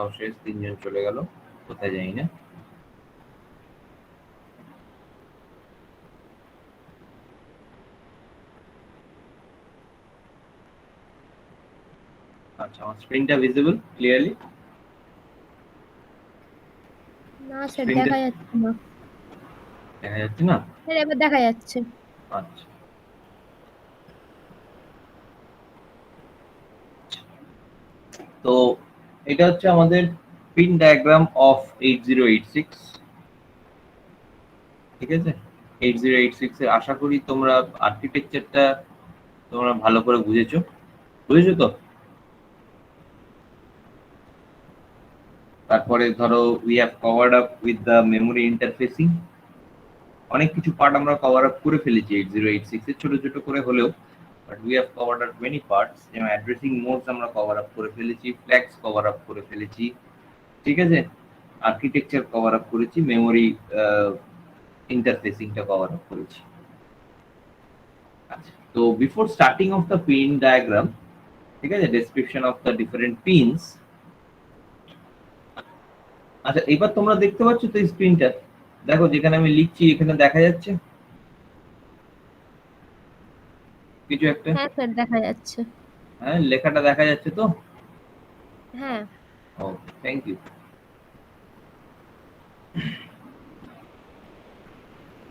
তাও শেষ, 3 জন চলে গেল, কোথায় যাই না। আচ্ছা, আমার স্ক্রিনটা ভিজিবল ক্লিয়ারলি? না স্যার, দেখা যাচ্ছে না। দেখা যাচ্ছে না? স্যার এবার দেখা যাচ্ছে। আচ্ছা, তো এটা হচ্ছে আমাদের পিন ডায়াগ্রাম অফ 8086। ঠিক আছে, 8086 এর আশা করি তোমরা আর্কিটেকচারটা তোমরা ভালো করে বুঝেছো তো। তারপরে ধরো we have covered up with the memory interfacing, অনেক কিছু পার্ট আমরা কভার আপ করে ফেলেছি 8086 এর, ছোট ছোট করে হলেও, but we have covered up many parts. যেমন অ্যাড্রেসিং মোডস আমরা কভার আপ করে ফেলেছি, ফ্ল্যাগস কভার আপ করে ফেলেছি, ঠিক আছে, আর্কিটেকচার কভার আপ করেছি, মেমোরি ইন্টারফেসিংটা কভার আপ করেছি। আচ্ছা, তো before starting of the pin diagram, ঠিক আছে, description of the different pins. আচ্ছা, এবার তোমরা দেখতে পাচ্ছ তো স্ক্রিনটা, দেখো যেখানে আমি লিখছি এখানে দেখা যাচ্ছে কিছু একটা? হ্যাঁ স্যার, দেখা যাচ্ছে। হ্যাঁ, লেখাটা দেখা যাচ্ছে তো? হ্যাঁ। ও, থ্যাংক ইউ।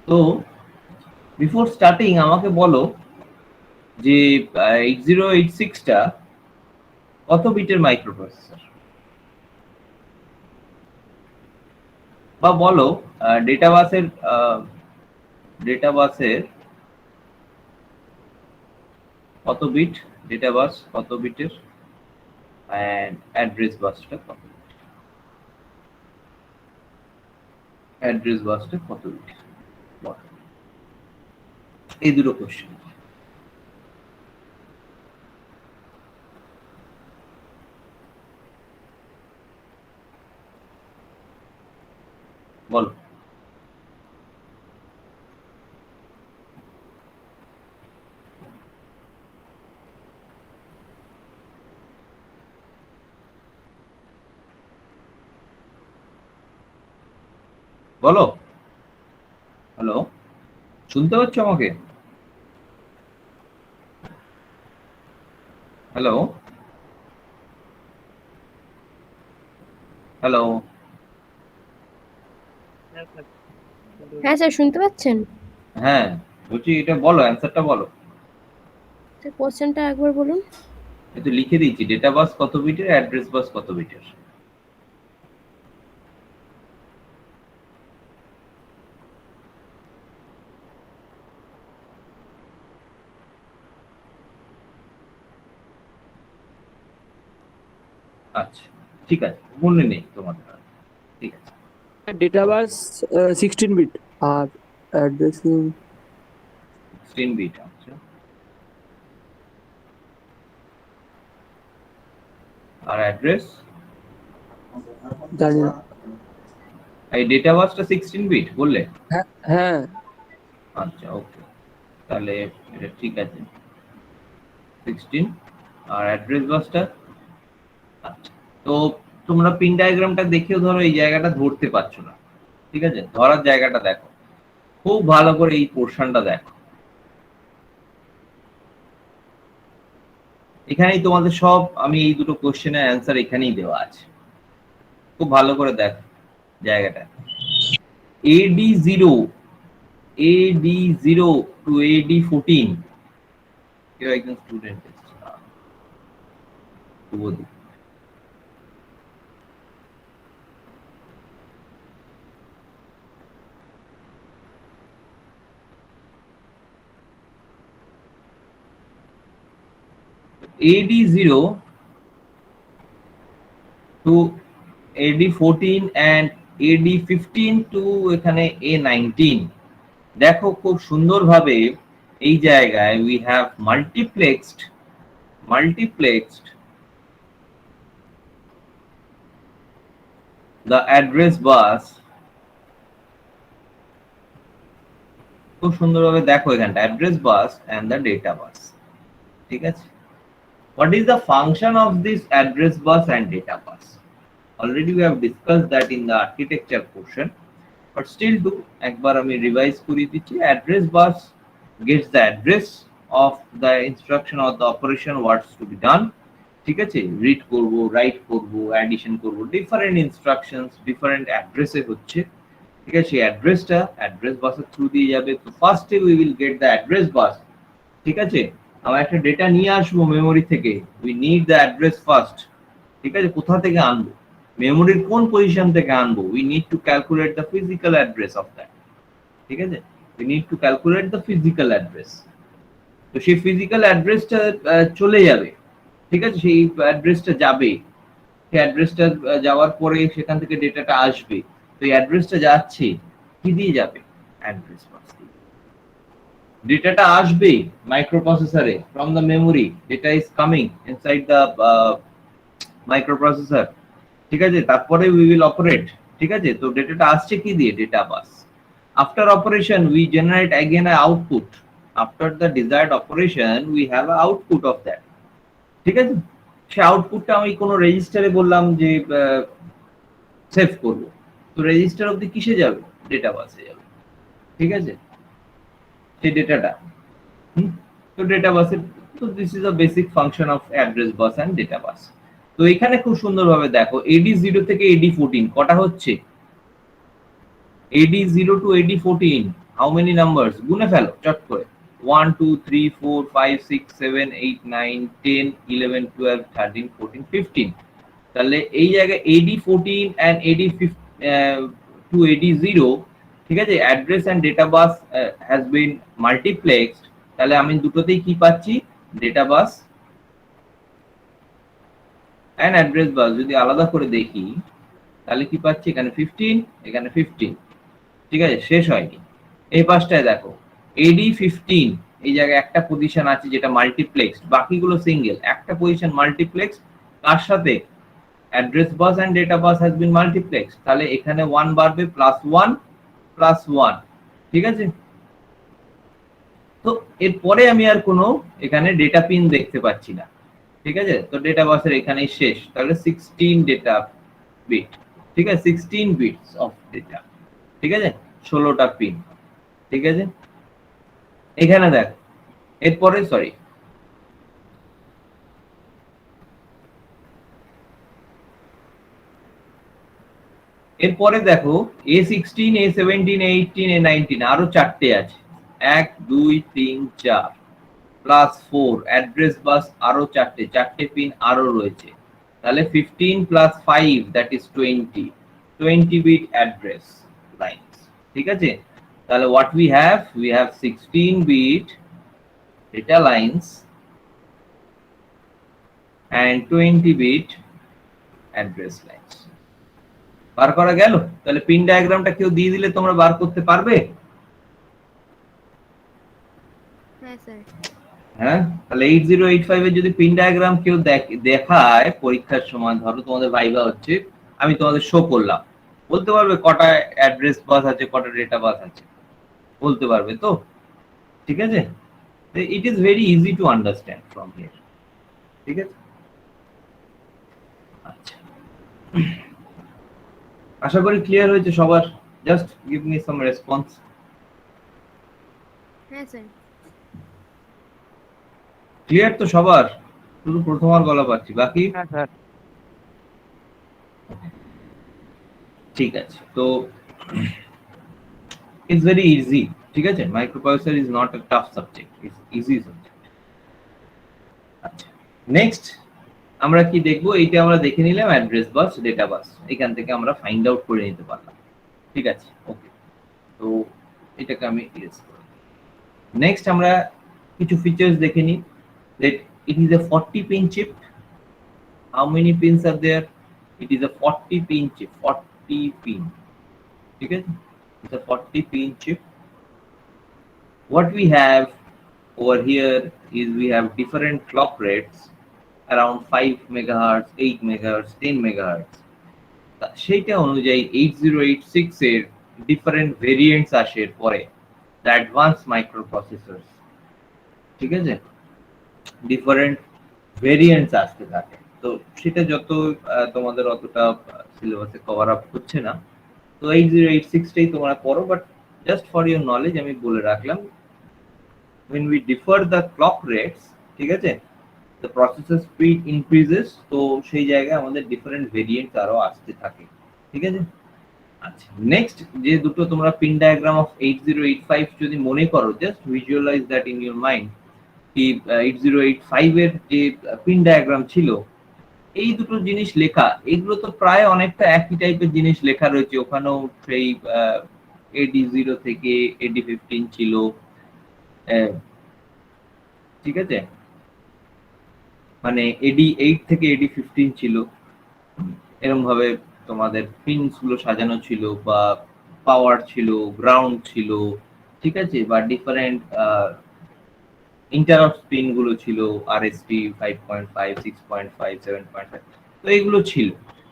তো বিফোর স্টার্টিং আমাকে বলো যে 8086টা কত বিটের মাইক্রোপ্রসেসর, বা বলো ডেটা বাসের কত বিট, ডেটা বাস কত বিটের, এন্ড অ্যাড্রেস বাসটা কত বিট, অ্যাড্রেস বাসটা কত বিট, বলো। এই দুটো কোশ্চেন বলো। বলো, হ্যালো, শুনতে পাচ্ছ আমাকে? হ্যালো, হ্যালো, হ্যাঁ স্যার, শুনতে পাচ্ছেন? হ্যাঁ বলছি, এটা বলো, অ্যান্সারটা বলো। স্যার কোশ্চেনটা একবার বলুন। এই তো লিখে দিয়েছি, ডেটা বাস কত বিটের, অ্যাড্রেস বাস কত বিটের। আচ্ছা, ঠিক আছে, মনে নেই তোমাদের, ঠিক আছে। ডেটা বাস 16 বিট আর অ্যাড্রেসিং 16 বিট। আচ্ছা, আর অ্যাড্রেস? জানি না। এই ডেটা বাসটা 16 বিট বললে? হ্যাঁ। আচ্ছা, ওকে, তাহলে এটা ঠিক আছে, 16। আর অ্যাড্রেস বাসটা? আচ্ছা, তো তোমরা পিন ডায়াগ্রামটা দেখেও ধরো এই জায়গাটা ধরতে পারছো না, ঠিক আছে, ধরার জায়গাটা দেখো, খুব ভালো করে এই পোর্শনটা দেখো। এখানেই তোমাদের সব, আমি এই দুটো কোশ্চেনের অ্যান্সার এখানেই দেওয়া আছে, খুব ভালো করে দেখো জায়গাটা। AD0 to AD14, কেউ একজন স্টুডেন্ট এসেছে, Subhadip. AD0 to AD14 and AD15 to এখানে A19, দেখো খুব সুন্দরভাবে এই জায়গায় we have multiplexed the address bus, খুব সুন্দরভাবে দেখো এখানটা address bus and the data bus, ঠিক আছে। What is the function of this address bus and data bus? already we have discussed that in the architecture portion, but still do একবার আমি revise করিয়ে দিচ্ছি. Address bus gets the address of the instruction or the operation what's to be done. ঠিক আছে, read করব, right করব, addition করব, different instructions different অ্যাড্রেসে হচ্ছে. ঠিক আছে, সেই অ্যাড্রেসটা অ্যাড্রেস বাসের থ্রু দিয়ে যাবে. তো ফার্স্টে we will get the address bus. ঠিক আছে, আমরা একটা ডেটা নিয়ে আসবো মেমোরি থেকে, we need the address first. ঠিক আছে, কোথা থেকে আনবো, মেমোরির কোন পজিশন থেকে আনবো, we need to calculate the physical address of that. ঠিক আছে, we need to calculate the physical address. তো সেই ফিজিক্যাল অ্যাড্রেসটা চলে যাবে. ঠিক আছে, সেই অ্যাড্রেসটা যাবে, সেই অ্যাড্রেসটা যাওয়ার পরে সেখান থেকে ডেটাটা আসবে. তো এই অ্যাড্রেসটা যাচ্ছে কি দিয়ে যাবে, অ্যাড্রেস বাস দিয়ে. ডেটাটা আসবে মাইক্রোপ্রসেসরে from the memory, data is coming inside the microprocessor. ঠিক আছে, তারপরে উই উইল অপারেট. ঠিক আছে, তো ডেটাটা আসছে কি দিয়ে, data bus. After operation we generate again a output. After the desired operation we have a output of that. ঠিক আছে, সেই আউটপুটটা আমি কোনো রেজিস্টারে বললাম যে সেভ করব, তো রেজিস্টার অবধি কিসে যাবে, ডেটা বাসে যাবে. ঠিক আছে, সেই ডেটাটা তো ডেটা বাসে. তো this is a basic function of address bus and data bus. তো এখানে খুব সুন্দরভাবে দেখো AD0 থেকে AD14 কটা হচ্ছে, AD0 to AD14 how many numbers, গুনে ফেলো চট করে. 1 2 3 4 5 6 7 8 9 10 11 12 13 14 15. তাহলে এই জায়গায় AD14 and AD15 to AD0, ঠিক আছে, address and data bus has been multiplexed. তাহলে আমি দুটোতেই কি পাচ্ছি, data bus and address bus. যদি আলাদা করে দেখি তাহলে কি পাচ্ছি, এখানে 15, এখানে 15. ঠিক আছে, শেষ হয়নি. এই পাশটায় দেখো AD15, এই জায়গায় একটা পজিশন আছে যেটা মাল্টিপ্লেক্সড, বাকিগুলো সিঙ্গেল. একটা পজিশন মাল্টিপ্লেক্সড কার সাথে, address bus and data bus has been multiplexed. তাহলে এখানে 1 বাড়বে, +1 +1. ঠিক আছে, তো এরপরে আমি আর কোনো এখানে ডেটা পিন দেখতে পাচ্ছি না. ঠিক আছে, তো ডেটা বাসের এখানেই শেষ. তাহলে 16 ডেটা বিট. ঠিক আছে, 16 বিটস অফ ডেটা. ঠিক আছে, 16টা পিন. ঠিক আছে, এখানে দেখ এরপরে সরি এরপরে দেখো A16 A17 A18 A19 আরো চারটে আছে, 1 2 3 4 +4 অ্যাড্রেস বাস আরো চারটে পিন আরো রয়েছে. তাহলে 15 + 5 that is 20 bit address lines. ঠিক আছে, তাহলে what we have 16 bit data lines and 20 bit address lines. বার করা গেল. তাহলে পিন ডায়াগ্রামটা কেউ দিয়ে দিলে তোমরা বার করতে পারবে? হ্যাঁ স্যার. হ্যাঁ, তাহলে 8085 এর যদি পিন ডায়াগ্রাম কেউ দেখায় পরীক্ষার সময়, ধরো তোমাদের ভাইবা হচ্ছে, আমি তোমাদের শো করলাম, বলতে পারবে কটা অ্যাড্রেস বাস আছে, কটা ডেটা বাস আছে, বলতে পারবে তো? ঠিক আছে, it is very easy to understand from here. ঠিক আছে, আচ্ছা, আশা করি ক্লিয়ার হয়েছে সবার. Just give me some response. হ্যাঁ স্যার. ক্লিয়ার তো সবার? শুধু প্রথমার গলা পাচ্ছি, বাকি? হ্যাঁ স্যার. ঠিক আছে, তো ইটস ভেরি ইজি. ঠিক আছে, microprocessor is not a tough subject, it's easy subject. আচ্ছা, নেক্সট আমরা কি দেখব, এইটা আমরা দেখে নিলাম অ্যাড্রেস বাস, ডেটা বাস, এখান থেকে আমরা ফাইন্ড আউট করে নিতে পারলাম. ঠিক আছে, ওকে, তো এটাকে আমি ইরেজ করব. নেক্সট আমরা কিছু ফিচার্স দেখে নিই. that it is a 40 pin chip. How many pins are there? It is a 40 pin chip, 40 pin. Okay, it's a 40 pin chip. What we have over here is we have different clock rates around 5 megahertz, 8 megahertz, 10 megahertz. সেইটা অনুযায়ী 8086 এর different variants আসে পরে, the advance মাইক্রোপ্রসেসরস. ঠিক আছে, different variants আসতে থাকে. তো সেটা যত তোমাদের অতটা সিলেবাসে কভার আপ হচ্ছে না, তো 8086 টাই তোমরা পড়ো, but just for your knowledge আমি বলে রাখলাম, when we differ the clock rates, ঠিক আছে, the processor speed increases, তো সেই জায়গায় আমাদের ডিফারেন্ট ভেরিয়েন্ট আরো আসতে থাকে, ঠিক আছে। আচ্ছা, নেক্সট যে দুটো তোমরা পিন ডায়াগ্রাম অফ 8085 যদি মনে করো, just visualize that in your mind, কি 8085 এর যে পিন ডায়াগ্রাম ছিল, এই দুটো জিনিস লেখা, এগুলো তো প্রায় অনেকটা একই টাইপের জিনিস লেখা রয়েছে ওখানেও। সেই AD0 থেকে AD15 ছিল, ঠিক আছে, মানে AD8 থেকে AD15 ছিল, এরকম ভাবে তোমাদের পিনস গুলো সাজানো ছিল, বা পাওয়ার ছিল, গ্রাউন্ড ছিল, ঠিক আছে, বা ডিফারেন্ট ইন্টারাপ্ট পিন গুলো ছিল, RST 5.5, 6.5, 7.5, তো এগুলো ছিল।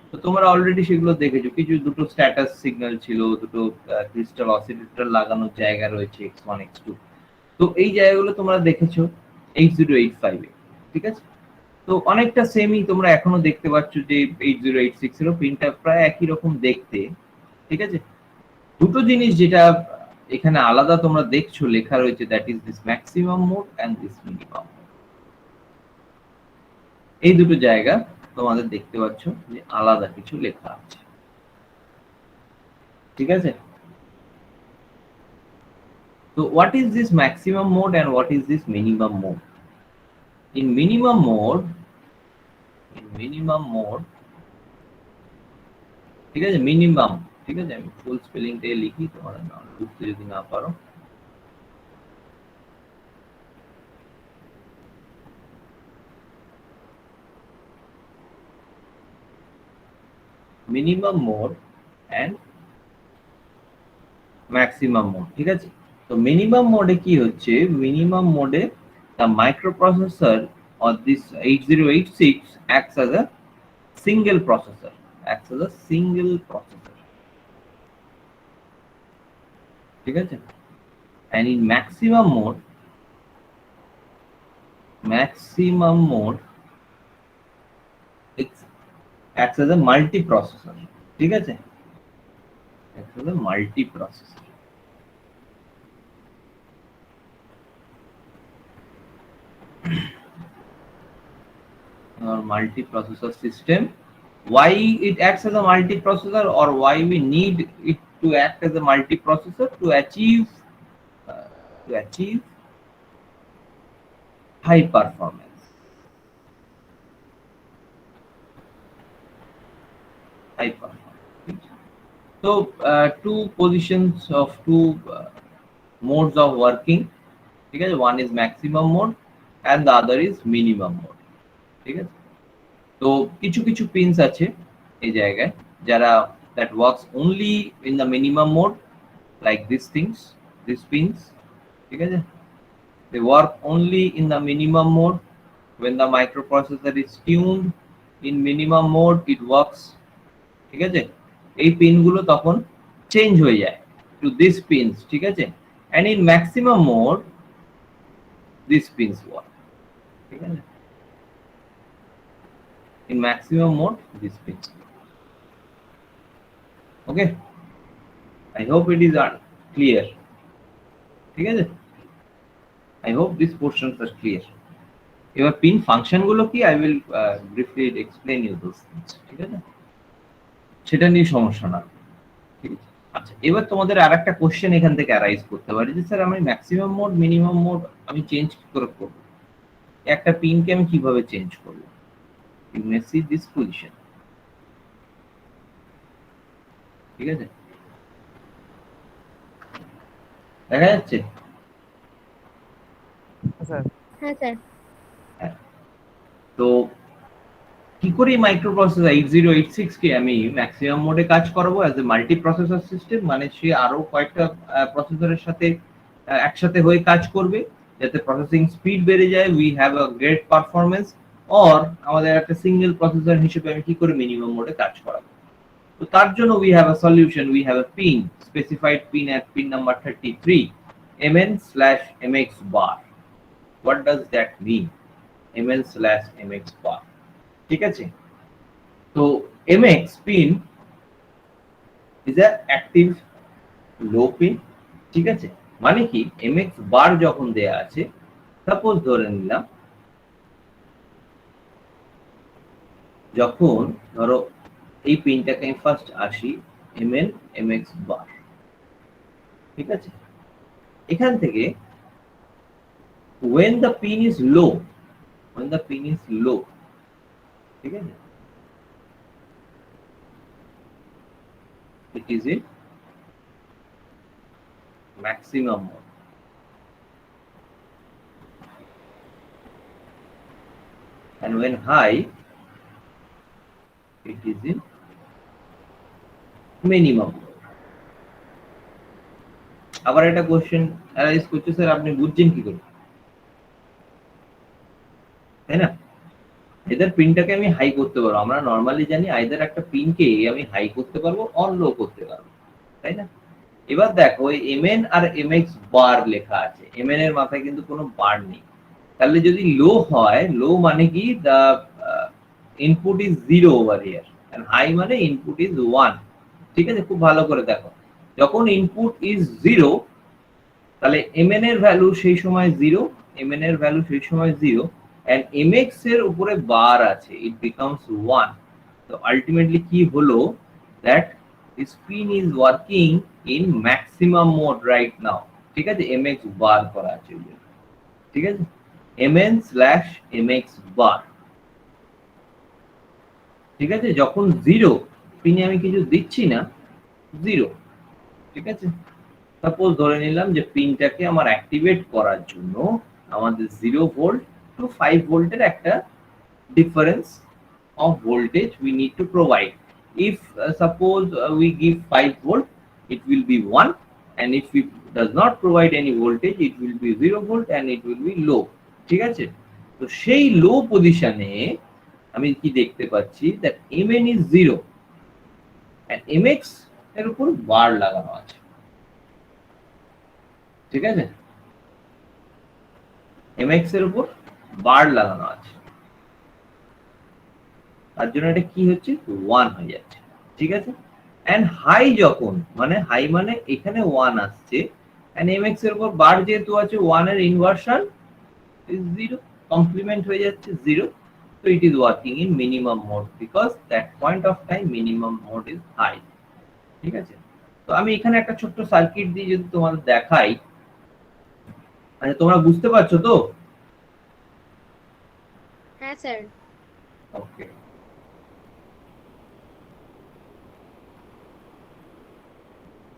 তো তোমরা অলরেডি সেগুলো দেখেছো, কিছু দুটো স্ট্যাটাস সিগন্যাল ছিল, দুটো ক্রিস্টাল অসিলেটর লাগানোর জায়গা রয়েছে X1 X2, তো এই জায়গাগুলো তোমরা দেখেছো 8085 এ, ঠিক আছে। তো অনেকটা সেমই তোমরা এখনো দেখতে পাচ্ছ যে 8086 এরও প্রিন্টটা প্রায় একই রকম দেখতে, ঠিক আছে। দুটো জিনিস যেটা এখানে আলাদা তোমরা দেখছো লেখা রয়েছে, that is this maximum mode and this minimum. এই দুটো জায়গা তোমাদের দেখতে পাচ্ছ যে আলাদা কিছু লেখা আছে, ঠিক আছে। তো what is this maximum mode and what is this minimum mode? In minimum mode, ঠিক আছে, মিনিমাম, ঠিক আছে, আমি ফুল স্পেলিংটাই লিখি, তোমরা না বুঝতে যদি না পারো। Minimum mode and maximum mode, ঠিক আছে। তো মিনিমাম মোডে কি হচ্ছে, মিনিমাম মোডে the microprocessor or this 8086 acts as a single processor, ঠিক আছে। and in maximum mode it acts as a multiprocessor, ঠিক আছে, acts as a multiprocessor। Our multiprocessor system, why it acts as a multiprocessor, or why we need it to act as a multiprocessor? To achieve high performance, so two positions of two modes of working, ঠিক আছে, one is maximum mode and the other is minimum mode, ঠিক আছে। তো কিছু কিছু pins আছে এই জায়গায় যারা that works only in the minimum mode, like these pins, ঠিক আছে, they work only in the minimum mode. When the microprocessor is tuned in minimum mode, it works, ঠিক আছে। এই পিন গুলো তখন চেঞ্জ হয়ে যায় to these pins, ঠিক আছে, and in maximum mode these pins work, ঠিক আছে, in maximum mode these pins work. Okay, I hope it is clear, ঠিক আছে, I hope these portions are clear. এবার পিন ফাংশন গুলো কি, I will briefly explain you those things, ঠিক আছে, সেটা নিয়ে সমস্যা না, ঠিক আছে। আচ্ছা, এবার তোমাদের আরেকটা কোশ্চেন এখান থেকে অ্যারাইজ করতে পারে যে স্যার আমি ম্যাক্সিমাম মোড মিনিমাম মোড আমি চেঞ্জ কি করে করব, একটা পিনকে আমি কিভাবে চেঞ্জ করব। You may see this position, ঠিক আছে, দেখা যাচ্ছে। হ্যাঁ স্যার। তো কি করে মাইক্রোপ্রসেসর 8086 কে আমি ম্যাক্সিমাম মোডে কাজ করাবো as a multi processor system, মানে সে আরো কয়েকটা প্রসেসরের সাথে একসাথে হয়ে কাজ করবে, যাতে প্রসেসিং স্পিড বেড়ে যায়, we have a great performance, or আমাদের একটা সিঙ্গেল প্রসেসর হিসেবে আমি কি করে মিনিমাম মোডে কাজ করাবো। তো তার জন্য we have a solution, we have a pin, specified pin at pin number 33, mn/mx bar. What does that mean, mn/mx bar? ঠিক আছে? তো mx pin is a active low pin, ঠিক আছে? মানে কি mx বার যখন দেয়া আছে, সাপোজ ধরে নিলাম যখন ধরো এই পিনটাকে আমি ফার্স্ট আসি mn mx বার, ঠিক আছে? এখান থেকে when the pin is low, ঠিক আছে, it is in maximum mode, and when high it is in minimum mode. আবার একটা কোশ্চেন অ্যারাইজ করছে, স্যার আপনি বুঝছেন কি করে, তাই না? এদের পিনটাকে আমি হাই করতে পারবো, আমরা নরমালি জানি আইদার একটা পিনকে আমি হাই করতে পারবো অন লো করতে পারবো, তাই না? এবার দেখো এই mn আর mx বার লেখা আছে, mn এর মাথায় কিন্তু কোনো বার নেই, তাহলে যদি লো হয়, লো মানে কি the input is 0 over here and high মানে ইনপুট ইজ 1, ঠিক আছে? খুব ভালো করে দেখো, যখন ইনপুট ইজ 0 তাহলে mn এর ভ্যালু সেই সময় 0, mn এর ভ্যালু সেই সময় 0 and mx এর উপরে বার আছে, it becomes 1. তো আলটিমেটলি কি হলো, that this pin is working in maximum mode right now, ঠিক আছে? mx বার করা আছে, ঠিক আছে? mn/mx বার, ঠিক আছে? যখন 0 পিনে আমি কিছু দিচ্ছি না, 0, ঠিক আছে? সাপোজ ধরে নিলাম যে পিনটাকে আমার অ্যাক্টিভেট করার জন্য আমাদের 0 ভোল্ট টু 5 ভোল্টের একটা difference of voltage we need to provide. If suppose we give 5 volt, it will be 1, and if it does not provide any voltage, it will be 0 volt and it will be low, ঠিক আছে? তো সেই লো পজিশনে আমি কি দেখতে পাচ্ছি, that mn is 0 and mx এর উপর বার লাগানো আছে, ঠিক আছে? mx এর উপর বার লাগানো আছে, তার জন্য এটা কি হচ্ছে, 1 হয়ে যাচ্ছে, ঠিক আছে? এন্ড হাই যখন, মানে হাই মানে এখানে 1 আসছে, এন্ড mx এর উপর বার যেহেতু আছে, 1 এর ইনভার্সন ইজ 0, কমপ্লিমেন্ট হয়ে যাচ্ছে 0, so it is working in minimum mode because that point of time minimum mode is high, ঠিক আছে? তো আমি এখানে একটা ছোট্ট সার্কিট দিয়ে যদি তোমাদের দেখাই, মানে তোমরা বুঝতে পারছো তো? হ্যাঁ স্যার। ওকে,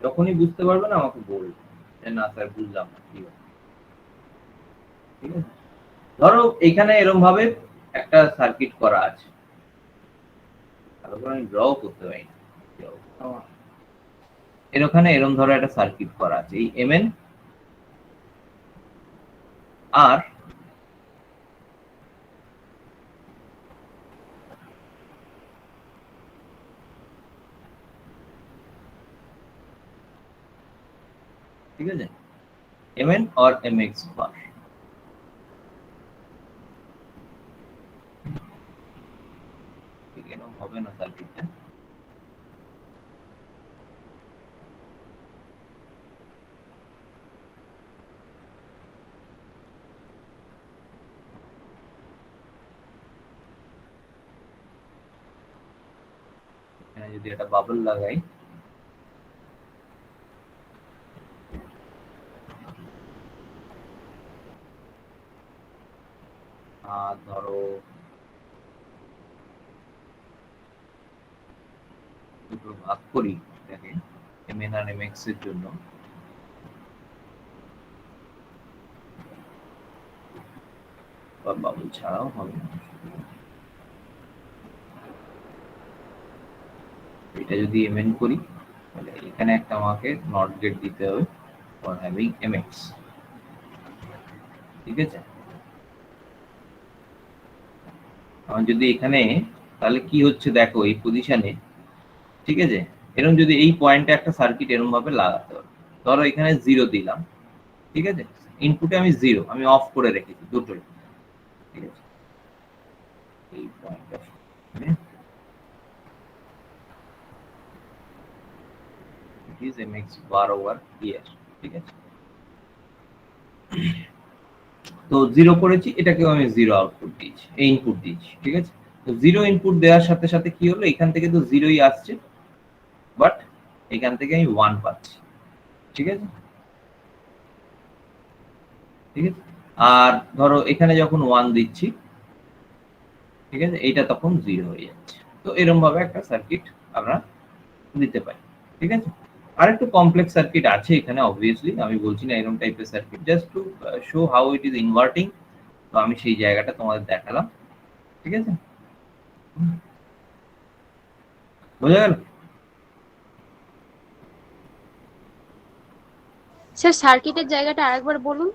যখনই বুঝতে পারবে না আমাকে বলবে যে না স্যার বুঝলাম না, ঠিক আছে? ঠিক আছে, ধরো এখানে এরকম ভাবে একটা সার্কিট করা আছে, ভালো করে আমি ড্র করতে পারি না, এখানে এরকম ধরো একটা সার্কিট করা আছে, এই mn আর ঠিক আছে, mn और mx বার, ঠিক আছে? হবে না সার্কিটটা, এখানে যদি একটা বাবল লাগাই, ধরো দুটো ভাগ করি এটাকে mn আর mx এর জন্য, বা বাবল ছাড়াও হবে না, এটা যদি mn করি তাহলে এখানে একটা আমাকে নট গেট দিতে হবে ফর হ্যাভিং mx, ঠিক আছে? আমার যদি এখানে, তাহলে কি হচ্ছে দেখো এই পজিশনে, ঠিক আছে? এরকম যদি এই পয়েন্টে একটা সার্কিট এরকম ভাবে লাগাতে হবে, ধরো এখানে 0 দিলাম, ঠিক আছে? ইনপুটে আমি 0 আমি অফ করে রেখেছি দুটোই, ঠিক আছে? এই পয়েন্টটা Okay. It is mx bar over here, ঠিক আছে? তো জিরো করেছি, এটাকেও আমি জিরো আউটপুট দিয়েছি, এই ইনপুট দিয়েছি, ঠিক আছে? তো জিরো ইনপুট দেওয়ার সাথে সাথে কি হলো, এখান থেকে তো জিরোই আসছে, বাট এখান থেকে আমি 1 পাচ্ছি, ঠিক আছে? ঠিক আছে, আর ধরো এখানে যখন 1 দিচ্ছি, ঠিক আছে, এইটা তখন 0 হয়ে যাচ্ছে। তো এরকম ভাবে একটা সার্কিট আমরা দিতে পারি, ঠিক আছে? আর একটু কমপ্লেক্স সার্কিট আছে এখানে, অবভিয়াসলি আমি বলছি না এরকম টাইপের circuit, just to show how it is inverting. তো আমি সেই জায়গাটা তোমাদের দেখালাম, ঠিক আছে? বোঝা গেল? স্যার সার্কিটের জায়গাটা আরেকবার বলুন।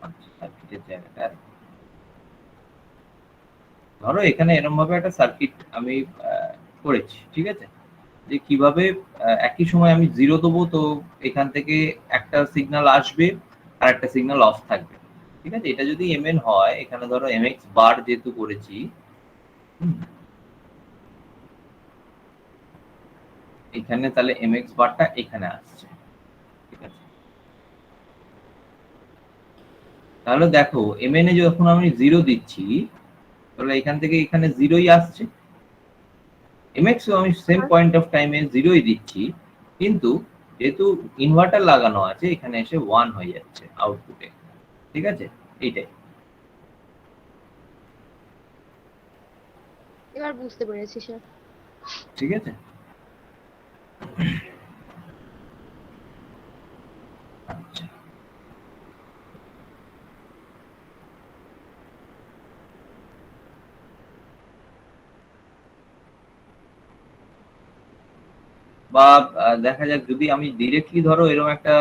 আচ্ছা, সার্কিটের জায়গাটা ধরো এখানে এরকম ভাবে একটা সার্কিট আমি করেছি, ঠিক আছে? যে কিভাবে একই সময় আমি জিরো দেবো, তো এখান থেকে একটা সিগন্যাল আসবে আর একটা সিগন্যাল অফ থাকবে, ঠিক আছে? এটা যদি mn হয়, এখানে ধরো mx বার যেহেতু করেছি, এখানে তাহলে mx বারটা এখানে আসছে, ঠিক আছে? তাহলে দেখো mn এ যখন আমি জিরো দিচ্ছি, তাহলে এখান থেকে এখানে জিরোই আসছে, mx ও আমি সেম পয়েন্ট অফ টাইমে জিরোই দিচ্ছি, কিন্তু যেহেতু ইনভার্টার লাগানো আছে, এখানে এসে 1 হয়ে যাচ্ছে আউটপুটে, ঠিক আছে? এইটাই। এবার বুঝতে পেরেছি স্যার। ঠিক আছে, আচ্ছা। বা দেখা যাক, যদি আমি ডিরেক্টলি ধরো এরকম একটা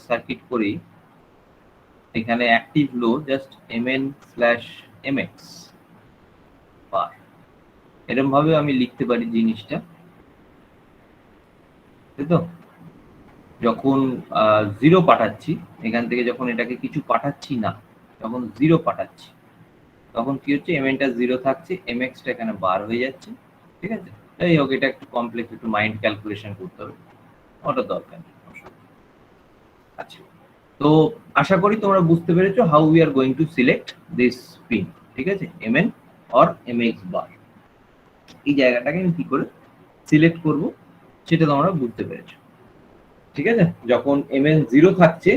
সার্কিট করি, এখানে অ্যাক্টিভ লো জাস্ট mn/mx বার, এরকম ভাবে আমি লিখতে পারি জিনিসটা, তাই তো? যখন জিরো পাঠাচ্ছি, এখান থেকে যখন এটাকে কিছু পাঠাচ্ছি না, যখন জিরো পাঠাচ্ছি, তখন কি হচ্ছে, mn টা জিরো থাকছে, mx টা এখানে বার হয়ে যাচ্ছে, ঠিক আছে? যাই হোক, এটা একটু কমপ্লেক্স, একটু মাইন্ড ক্যালকুলেশন করতে হবে, ওটা দরকার নেই। আচ্ছা, তো আশা করি তোমরা বুঝতে পেরেছো how we are going to select this pin, ঠিক আছে? mn অর mx বার, এই জায়গাটাকে আমি কি করে সিলেক্ট করব সেটা তোমরা বুঝতে পেরেছো, ঠিক আছে? যখন mn জিরো থাকছে,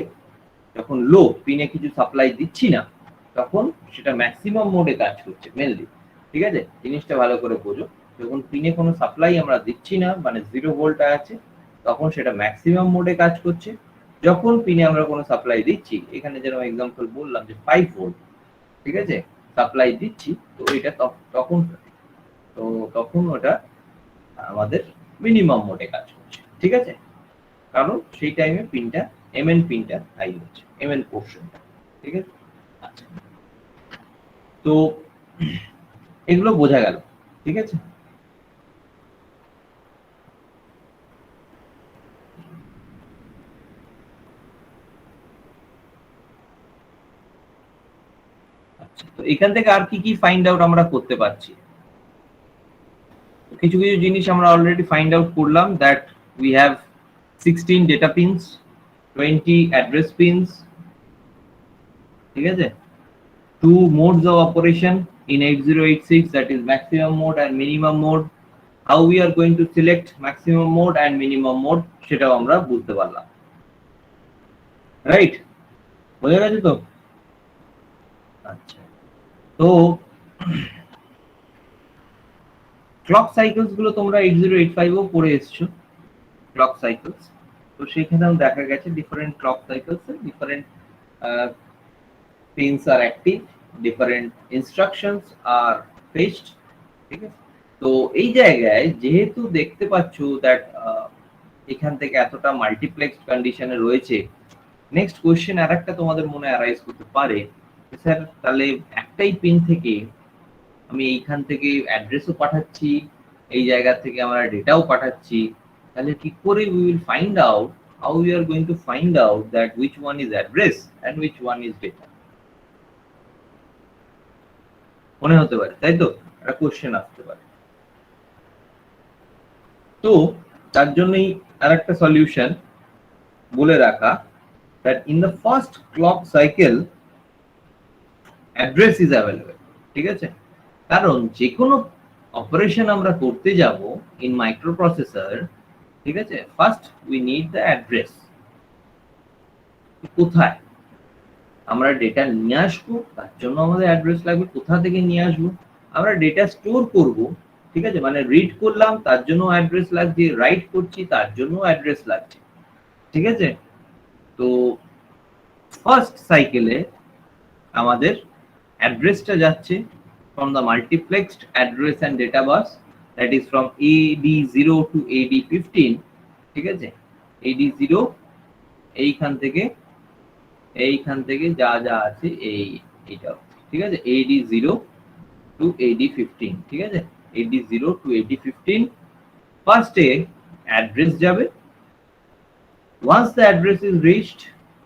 যখন লো পিনে কিছু সাপ্লাই দিচ্ছি না, তখন সেটা ম্যাক্সিমাম মোডে কাজ করছে মেনলি, ঠিক আছে? জিনিসটা ভালো করে বোঝো, যখন পিনে কোনো সাপ্লাই আমরা দিচ্ছি না, মানে 0 ভোল্ট আছে, তখন সেটা ম্যাক্সিমাম মোডে কাজ করছে। যখন পিনে আমরা কোনো সাপ্লাই দিচ্ছি, এখানে যেরকম এক্সাম্পল বললাম যে 5 ভোল্ট, ঠিক আছে, সাপ্লাই দিচ্ছি, তো এটা তখন, তো তখন ওটা আমাদের মিনিমাম মোডে কাজ করছে, ঠিক আছে? কারণ সেই টাইমে পিনটা mn পিনটা হাই হচ্ছে, mn পোর্শনটা, ঠিক আছে? আচ্ছা, তো এগুলো বোঝা গেল, ঠিক আছে? আচ্ছা, তো এখান থেকে আর কি কি ফাইন্ড আউট আমরা করতে পারছি? কিছু কিছু জিনিস আমরা অলরেডি ফাইন্ড আউট করলাম, that we have 16 data pins, 20 address pins, ঠিক আছে? 2 modes of operation in 8086, that is maximum mode and minimum mode. How we are going to select maximum mode and minimum mode সেটাও আমরা বুঝতে পারলাম, right? বোঝা গেছে তো? আচ্ছা, তো ক্লক সাইকেলস গুলো তোমরা 8085 ও পড়ে এসছো, ক্লক সাইকেলস। তো সেখানেও দেখা গেছে ডিফারেন্ট ক্লক সাইকেলস এর ডিফারেন্ট পিনস আর অ্যাক্টিভ, ডিফারেন্ট ইনস্ট্রাকশনস আর ফেচড, ঠিক আছে? তো এই জায়গায় যেহেতু দেখতে পাচ্ছ দ্যাট এখান থেকে এতটা মাল্টিপ্লেক্স কন্ডিশনে রয়েছে, নেক্সট কোশ্চেন আর একটা তোমাদের মনে অ্যারাইজ করতে পারে, স্যার তাহলে একটাই পিন থেকে আমি এইখান থেকে অ্যাড্রেসও পাঠাচ্ছি, এই জায়গা থেকে আমরা ডেটাও পাঠাচ্ছি, তাহলে কি করে we will find out, how we are going to find out that which one is address and which one is data? মনে হতে পারে, তাই তো? একটা কোশ্চেন আসতে পারে। তো তার জন্যই আরেকটা সলিউশন বলে রাখা, that in the first clock cycle address is available, ঠিক আছে? কারণ যে কোনো অপারেশন আমরা করতে যাব ইন মাইক্রোপ্রসেসর, ঠিক আছে, first we need the address. কোথায় আমরা ডেটা নিয়ে আসবো তার জন্য আমাদের অ্যাড্রেস লাগবে। কোথা থেকে নিয়ে আসবো? আমরা ডেটা স্টোর করব, ঠিক আছে, মানে রিড করলাম তার জন্য অ্যাড্রেস লাগছে, রাইট করছি তার জন্য অ্যাড্রেস লাগছে, ঠিক আছে? তো ফার্স্ট সাইকেলে আমাদের অ্যাড্রেসটা যাচ্ছে from the multiplexed address and data bus, that is from AD0 to AD15, ঠিক আছে? AD0 এইখান থেকে যা যা আছে এইটা, ঠিক আছে, AD0 to AD15, ঠিক আছে? AD0 to AD15 ফার্স্টে অ্যাড্রেস যাবে। once the address is reached,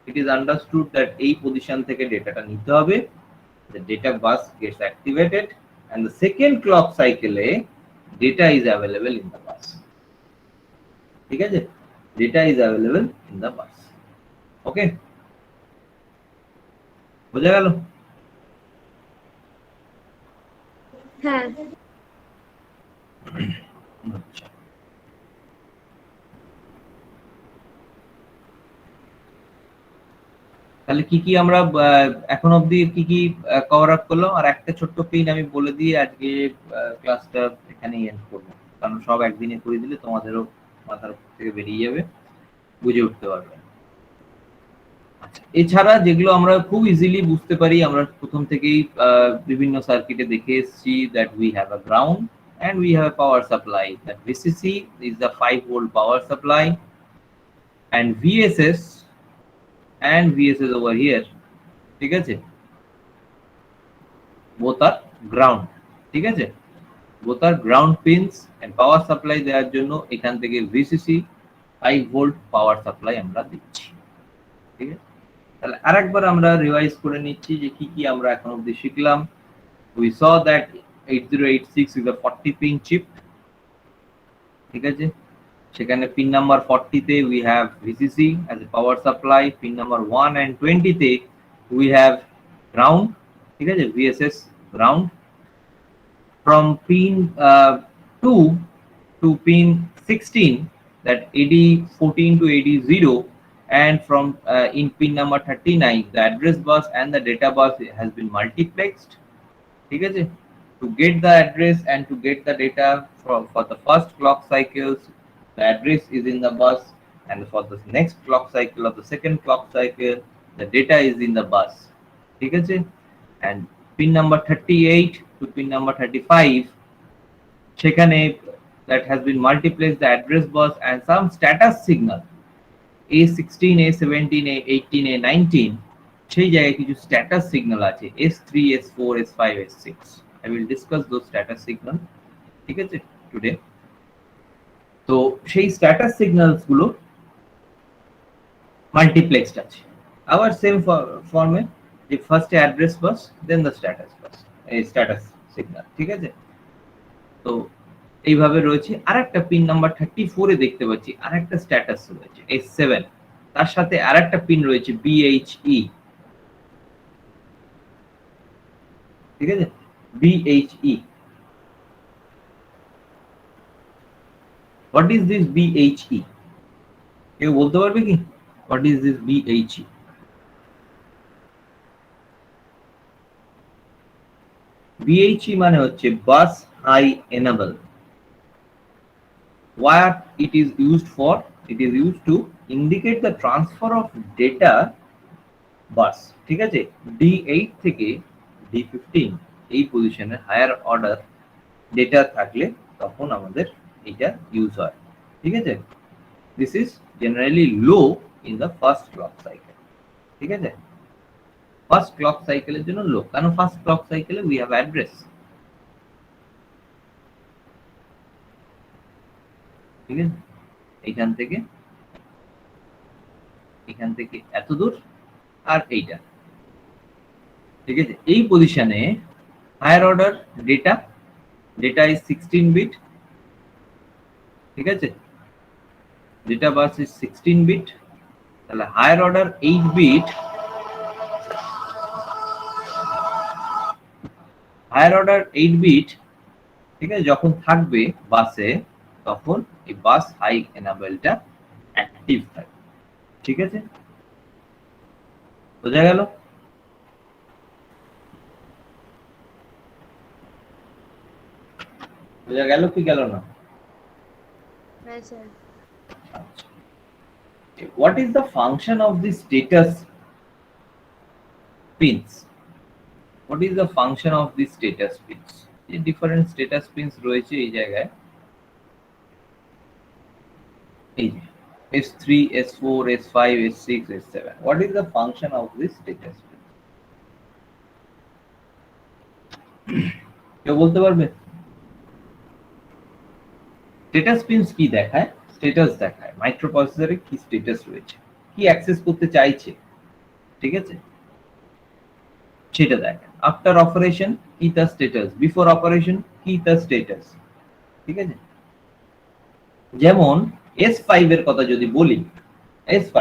it is understood that এই পজিশন থেকে ডেটাটা নিতে হবে। The data bus gets activated and the second clock cycle data is available in the bus, ঠিক আছে? Data is available in the bus, okay? বোঝা গেল? হ্যাঁ আচ্ছা, তাহলে কি কি আমরা এখন অবধি কি কি কভার আপ করলাম, আর একটা ছোট্ট পিন আমি বলে দিয়ে আজকে ক্লাসটা এখানেই এন্ড করবো, কারণ সব একদিনে করে দিলে তোমাদেরও মাথার থেকে বেরিয়ে যাবে, বুঝে উঠতে পারবে। আচ্ছা, এছাড়া যেগুলো আমরা খুব ইজিলি বুঝতে পারি, আমরা প্রথম থেকেই বিভিন্ন সার্কিটে দেখে এসেছি, that we have a ground and we have a power supply, that VCC is the 5 volt power supply, and VSS over here, ঠিক আছে, both are ground, ঠিক আছে, both are ground pins and power supply দেওয়ার জন্য এখান থেকে VCC 5 volt power supply আমরা দিচ্ছি, ঠিক আছে? তাহলে আরেকবার আমরা রিভাইজ করে নিচ্ছি যে কি কি আমরা এখন অবধি শিখলাম। we saw that 8086 is a 40 pin chip, ঠিক আছে, সেখানে পিন নাম্বার 40 তে we have VCC as a power supply, pin number 1 and 20 তে we have ground, ঠিক আছে, VSS ground, from pin 2 to pin 16, that AD14 to AD0, and from in pin number 39 the address bus and the data bus has been multiplexed, ঠিক আছে, to get the address and to get the data for the first clock cycles the address is in the bus, and for the next clock cycle of the second clock cycle the data is in the bus, ঠিক আছে? and pin number 38 to pin number 35 সেখানে that has been multiplexed the address bus and some status signal A16 A17 A18 A19 সেই জায়গায় কিছু status signal আছে S3 S4 S5 S6, I will discuss those status signal, ঠিক আছে, today. তো সেই status signals গুলো মাল্টিপ্লেক্সড আছে, আবার সেম ফর্মে, যে ফার্স্টে address bus then the status bus, এই স্ট্যাটাস সিগন্যাল, ঠিক আছে? তো এইভাবে রয়েছে। আরেকটা পিন নাম্বার 34 এ দেখতে পাচ্ছি আরেকটা স্ট্যাটাস রয়েছে S7, তার সাথে আরেকটা পিন রয়েছে BHE, ঠিক আছে, BHE. What is this BHE? কেউ বলতে পারবে কি? What is this BHE? BHE মানে হচ্ছে bus high enable. What it is used for? It is used to indicate the transfer of data bus, ঠিক আছে, D8 থেকে D15 এই পজিশনে হায়ার অর্ডার ডেটা থাকলে তখন আমাদের এটা ইউজ হয়, ঠিক আছে? This is generally low in the first clock cycle, ঠিক আছে? ফার্স্ট ক্লক সাইকেলের জন্য লো, কারণ ফার্স্ট ক্লক সাইকেলে we have address, ঠিক আছে, এখান থেকে এত দূর আর এইটা, ঠিক আছে, এই পজিশনে higher order data is 16 bit, ঠিক আছে, ডেটা বাস ইজ 16 বিট, তাহলে higher order 8 bit, higher order 8 bit, ঠিক আছে, যখন থাকবে বাসে তখন এই বাস হাই এনাবেলটা অ্যাক্টিভ থাকবে, ঠিক আছে, বোঝা গেল? বোঝা গেল কি গেল না? হ্যাঁ sir. What is the function of the status pins? What is the function of the status pins? এই different status pins রয়েছে এই জায়গায়, এই যে S3, S4, S5, S6, S7. What is the function of this status pin? কেউ বলতে পারবে? Status pins কি দেখায়? স্ট্যাটাস দেখায় মাইক্রোপ্রসেসরে কি স্ট্যাটাস রয়েছে, কি অ্যাক্সেস করতে চাইছে, ঠিক আছে, সেটা দেখায়। আফটার অপারেশন কি তার স্ট্যাটাস, বিফোর অপারেশন কি তার স্ট্যাটাস, ঠিক আছে। যেমন S5 এর কথা যদি বলি, S5,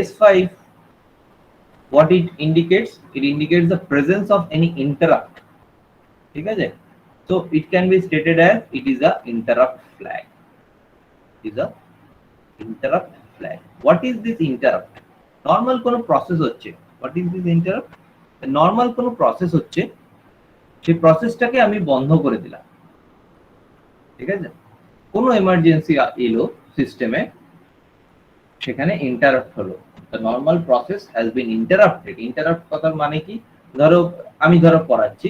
S5 what it indicates? It indicates the presence of any interrupt, ঠিক আছে। So it can be stated as it is a interrupt flag. It is a interrupt flag. What is this interrupt? Normal কোনো process হচ্ছে। What is this interrupt? Normal কোনো process হচ্ছে, সেই প্রসেসটাকে আমি বন্ধ করে দিলাম, ঠিক আছে, কোনো এমার্জেন্সি এলো সিস্টেমে, সেখানে ইন্টারাপ্ট হলো, the normal process has been interrupted. Interrupt কথার মানে কি? ধরো আমি পড়াচ্ছি,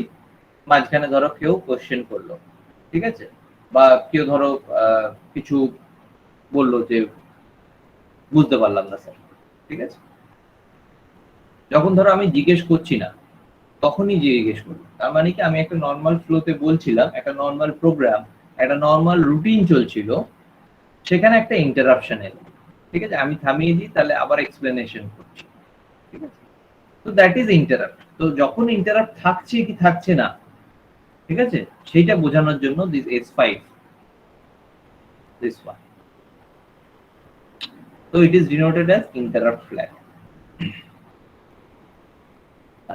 মাঝখানে ধরো কেউ কোশ্চেন করলো, ঠিক আছে, বা কেউ ধরো কিছু বললো যে বুঝতে পারলাম না স্যার, ঠিক আছে, যখন ধরো আমি জিজ্ঞেস করছি না তখনই জিজ্ঞেস করলো, তার মানে কি আমি একটা নর্মাল ফ্লোতে বলছিলাম, একটা নর্মাল প্রোগ্রাম, একটা নর্মাল রুটিন চলছিল, সেখানে একটা ইন্টারাপশন এলো, ঠিক আছে, আমি থামিয়ে দিই, তাহলে আবার এক্সপ্লেনেশন করছি, ঠিক আছে, তো দ্যাট ইজ ইন্টারাপ্ট। তো যখন ইন্টারাপ্ট থাকছে কি থাকছে না, ঠিক আছে, সেইটা বোঝানোর জন্য this S5, this one, so it is denoted as interrupt flag.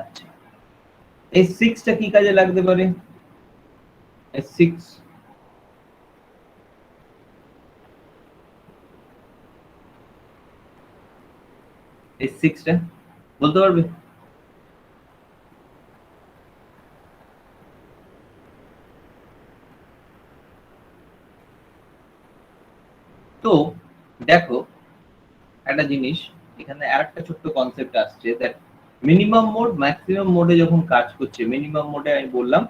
আচ্ছা, S6 টা কি কাজে লাগতে পারে? S6 টা বলতে পারবে? তো দেখো একটা জিনিস, এখানে আরেকটা ছোট্ট কনসেপ্ট আসছে, দ্যাট মিনিমাম মোড ম্যাক্সিমাম মোডে যখন কাজ করছে, মিনিমাম মোডে আমি বললাম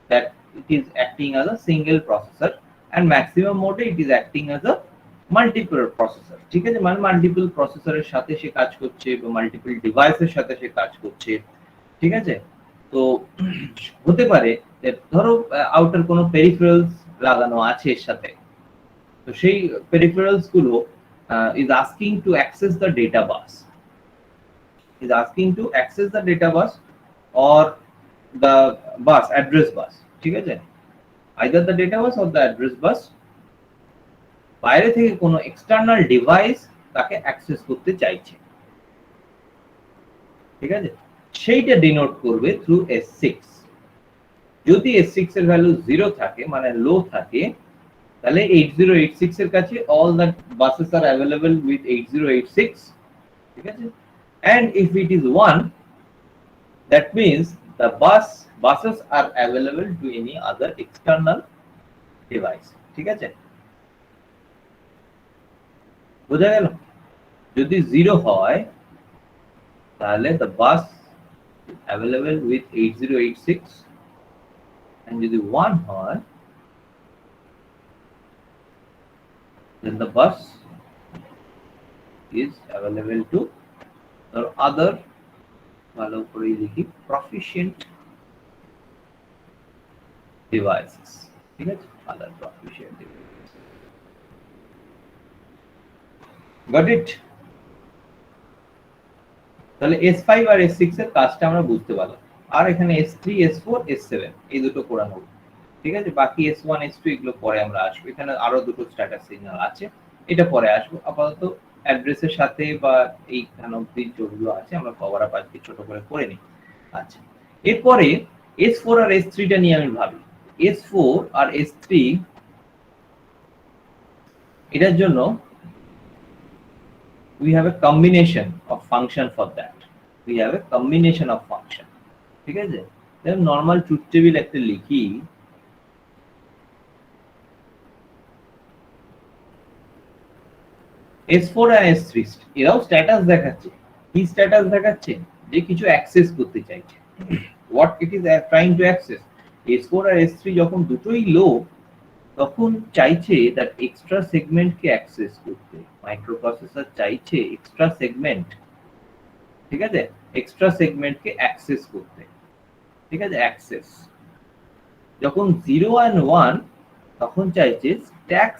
that it is acting as a single processor, and maximum মোডে it is acting as a multiple processor, ঠিক আছে, মানে মাল্টিপল প্রসেসরের সাথে সে কাজ করছে বা মাল্টিপল ডিভাইসের সাথে সে কাজ করছে, ঠিক আছে। তো হতে পারে যে ধরো আউটার কোনো পেরিফেরালস লাগানো আছে এর সাথে, তো সেই পেরিফেরালস গুলো is asking to access the data bus, or the bus address bus, ঠিক আছে, either the data bus or the address bus, বাইরে থেকে কোনো এক্সটার্নাল ডিভাইস তাকে অ্যাক্সেস করতে চাইছে, ঠিক আছে, সেইটা ডিনোট করবে থ্রু S6। যদি S6 এর ভ্যালু 0 থাকে, মানে লো থাকে, তাহলে 8086 এর কাছে all the buses are available with 8086, ঠিক আছে, and if it is 1, that means the buses are available to any other external device, ঠিক আছে, বোঝা গেল? যদি 0 হয় তাহলে the bus is available with 8086, and যদি 1 হয় then the bus is available to the other, ভালো করে লিখি, proficient devices, ঠিক আছে, other proficient devices. Got it? তাহলে S5 আর S6 এর কাজটা আমরা বুঝতে পারলাম। আর এখানে S3 S4 S7 এই দুটো করে নেব, ঠিক আছে। বাকি S1 S2 এগুলো পরে আমরা আসবো, এখানে আরো দুটো স্ট্যাটাস সিগন্যাল আছে, এটা পরে আসবো। আপাতত অ্যাড্রেসের সাথে বা এইখানে অব্দি যেগুলো আছে আমরা কভার আপ আজকে ছোট করে নিই। আচ্ছা, এরপরে S4 আর S3 টা নিয়ে আমি ভাবি। S4 আর S3 এটার জন্য we have a combination of function for that. We have a combination of function, ঠিক আছে। যেমন নরমাল ট্রুথ টেবিল একটা লিখি, S4 আর S3 এরাও স্ট্যাটাস দেখাচ্ছে। কি স্ট্যাটাস দেখাচ্ছে? যে কিছু অ্যাক্সেস করতে চাইছে। What it is trying to access? S4 R S3 যখন দুটোই লো, তখন চাইছে that এক্সট্রা সেগমেন্টকে অ্যাক্সেস করতে। মাইক্রোপ্রসেসর চাইছে এক্সট্রা সেগমেন্ট, ঠিক আছে, এক্সট্রা সেগমেন্টকে অ্যাক্সেস করতে, ঠিক আছে, অ্যাক্সেস। যখন 0 and 1 তখন চাইছে স্ট্যাক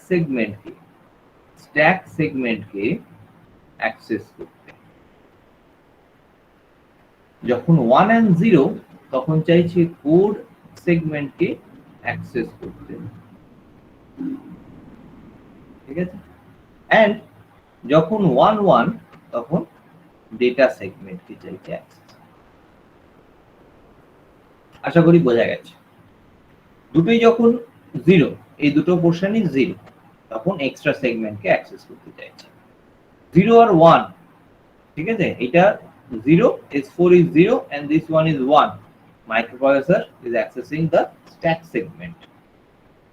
সেগমেন্টকে অ্যাক্সেস করতে। যখন 1 and 0 তখন চাইছে কোড সেগমেন্টকে অ্যাক্সেস করতে, ঠিক আছে। এন্ড যখন 1 1 তখন ডেটা সেগমেন্টকে চাইছে অ্যাক্সেস। আশা করি বোঝা গেছে। দুটোই যখন 0, এই দুটো পোর্শনই 0, তখন এক্সট্রা সেগমেন্টকে অ্যাক্সেস করতে চাইছে। 0 আর 1, ঠিক আছে, এটা 0, S4 is 0 and this one is 1. Microprocessor is accessing the stack segment,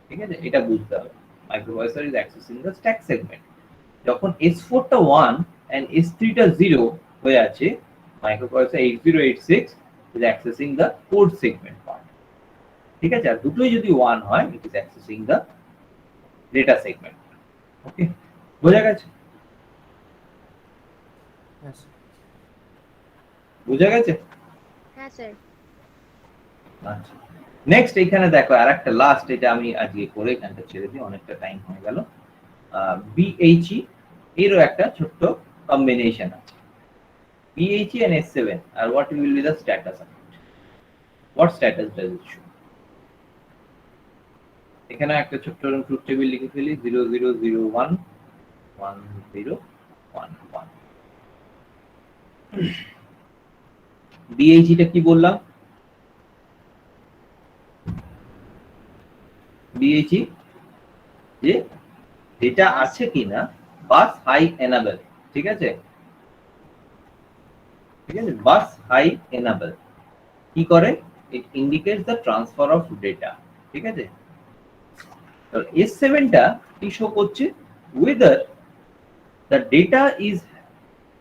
ঠিক আছে, এটা বুঝতে হবে। Microprocessor is accessing the stack segment. যখন S4 টা 1 and S3 টা 0 হয়ে আছে, Microprocessor 8086 is accessing the code segment part, ঠিক আছে। আর দুটোই যদি 1 হয়, it is accessing the data segment. ওকে, বোঝা গেছে? বোঝা গেছে? হ্যাঁ স্যার। আচ্ছা, নেক্সট এখানে দেখো আরেকটা লাস্ট, এটা আমি আজকে করে এখানটা ছেড়ে দিই, অনেকটা টাইম হয়ে গেল। BHE এরও একটা ছোট্ট কম্বিনেশন আছে। BHE and S7 R what will be the status of it? What status does it show? এখানে একটা ছোট্ট ট্রুথ টেবিল লিখে ফেলি, 0001 1011। BHE টা কি বললাম? BHE যে ডেটা আছে কিনা, বাস হাই এনাবল, ঠিক আছে, ঠিক আছে, বাস হাই এনাবল কি করে? ইট indicates the transfer of data, ঠিক আছে। তো S7 টা কি শো করছে? whether the data is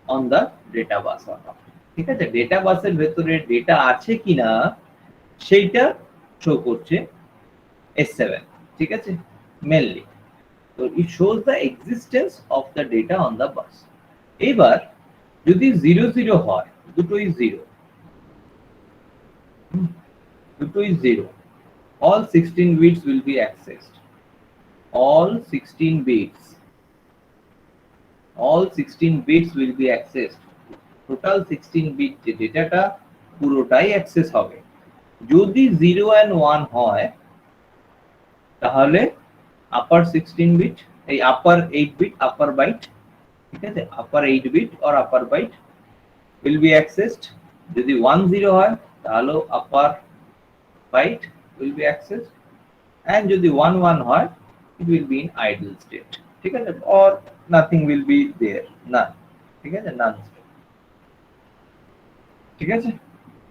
on the data bus or not, ঠিক আছে, ডেটা বাসের ভেতরে ডেটা আছে কিনা সেইটা শো করছে S7, ঠিক আছে, মেইনলি। তো it shows the existence of the data on the bus. এবার যদি 00 হয়, দুটোই 0, দুটোই 0, all 16 bits will be accessed, all 16 bits will be accessed, total 16 bit যে ডেটাটা পুরোটাই অ্যাক্সেস হবে। যদি 0 and 1 হয়, তাহলে আপার 16 বিট, এই আপার 8 বিট, আপার বাইট, ঠিক আছে, upper 8 bit or upper byte will be accessed. যদি 1 0 হয়, তাহলে upper byte will be accessed, and যদি 1 1 হয়, it will be in idle state, ঠিক আছে, or nothing will be there, none, ঠিক আছে, none state, ঠিক আছে।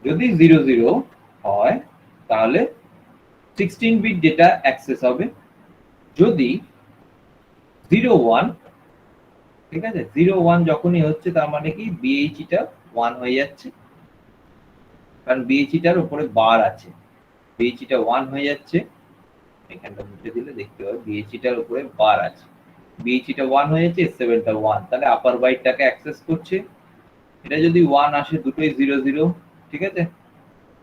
যদি 0 0 হয়, তাহলে 16 বিট ডেটা অ্যাক্সেস হবে। যদি 0 1, ঠিক আছে, 0 1 যখনই হচ্ছে, তার মানে কি BHE টা 1 হয়ে যাচ্ছে, কারণ BHE টার উপরে বার আছে, BHE টা 1 হয়ে যাচ্ছে। এখানটা মুছে দিলে দেখতে পাবে BHE টার উপরে বার আছে, BHE টা 1 হয়ে যাচ্ছে, S7 টা 1, তাহলে আপার বাইটটাকে অ্যাক্সেস করছে। এটা যদি 1 আসে, দুটোই 0 0, ঠিক আছে,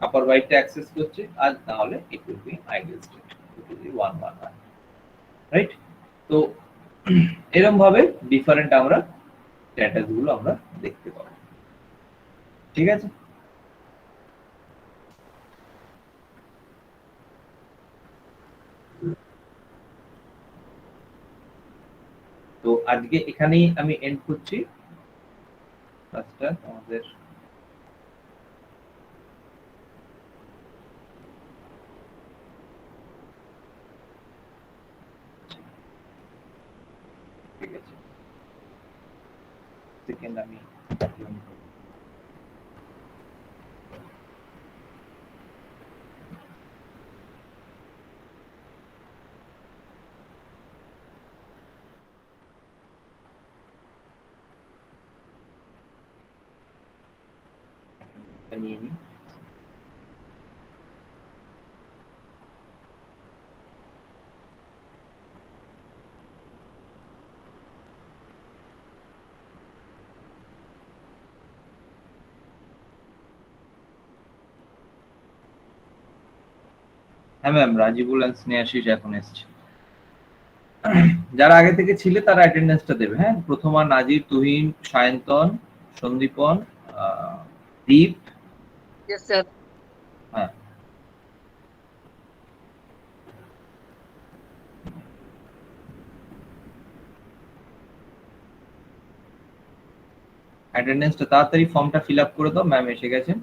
আপার বাইটটা অ্যাক্সেস করছে, আর তাহলে it will be idle state, যদি 1 1 হয়, রাইট। তো এরকম ভাবে ডিফারেন্ট আমরা স্ট্যাটাস গুলো আমরা দেখতে পাবো, ঠিক আছে। আজকে এখানেই আমি এন্ড করছি ক্লাসটা আমাদের। ঠিক আছে, সেকেন্ড আমি নিয়ে নিই। হ্যাঁ ম্যাম, রাজিবুল অ্যান্ড স্নেহাশিস এখন এসছে। যারা আগে থেকে ছিলে তারা অ্যাটেন্ডেন্সটা দেবে। হ্যাঁ, প্রথমা, নাজির, তুহিন, সায়ন্তন, সন্দীপন, দীপ। Yes, sir. হ্যাঁ, অ্যাটেন্ডেন্সটা তাড়াতাড়ি ফর্মটা ফিল আপ করে দাও, ম্যাম এসে গেছেন।